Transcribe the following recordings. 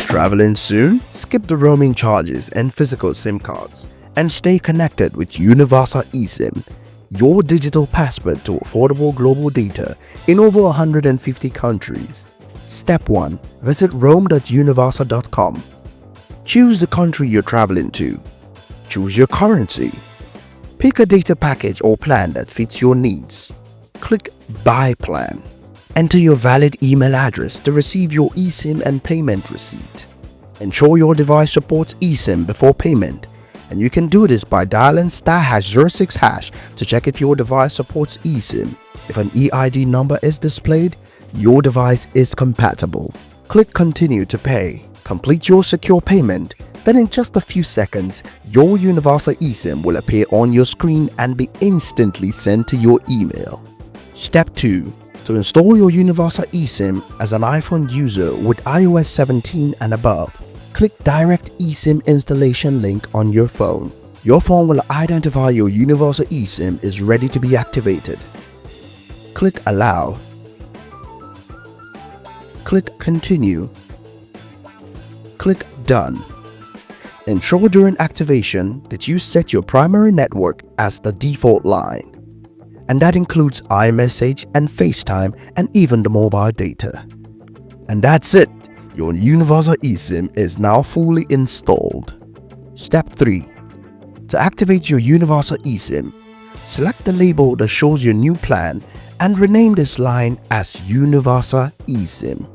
Traveling soon? Skip the roaming charges and physical SIM cards and stay connected with Univasa eSIM, your digital passport to affordable global data in over 150 countries. Step 1. Visit roam.univasa.com. Choose the country you're traveling to. Choose your currency. Pick a data package or plan that fits your needs. Click Buy Plan. Enter your valid email address to receive your eSIM and payment receipt. Ensure your device supports eSIM before payment, and you can do this by dialing *#06# to check if your device supports eSIM. If an eID number is displayed, your device is compatible. Click Continue to pay. Complete your secure payment. Then in just a few seconds, your Univasa eSIM will appear on your screen and be instantly sent to your email. Step 2. To install your Univasa eSIM as an iPhone user with iOS 17 and above, click Direct eSIM Installation link on your phone. Your phone will identify your Univasa eSIM is ready to be activated. Click Allow. Click Continue. Click Done. Ensure during activation that you set your primary network as the default line, and that includes iMessage and FaceTime and even the mobile data. And that's it. Your Univasa eSIM is now fully installed. Step 3. To activate your Univasa eSIM, select the label that shows your new plan and rename this line as Univasa eSIM.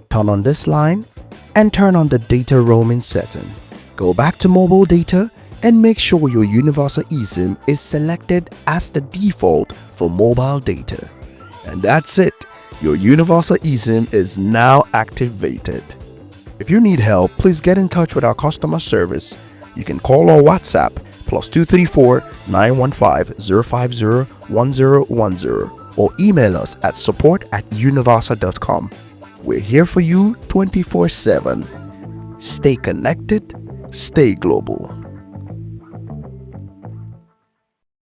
Turn on this line and turn on the data roaming setting. Go back to mobile data and make sure your Univasa eSIM is selected as the default for mobile data. And that's it. Your Univasa eSIM is now activated. If you need help, please get in touch with our customer service. You can call or WhatsApp +234 915 050 1010 or email us at support@univasa.com. We're here for you 24/7. Stay connected, stay global.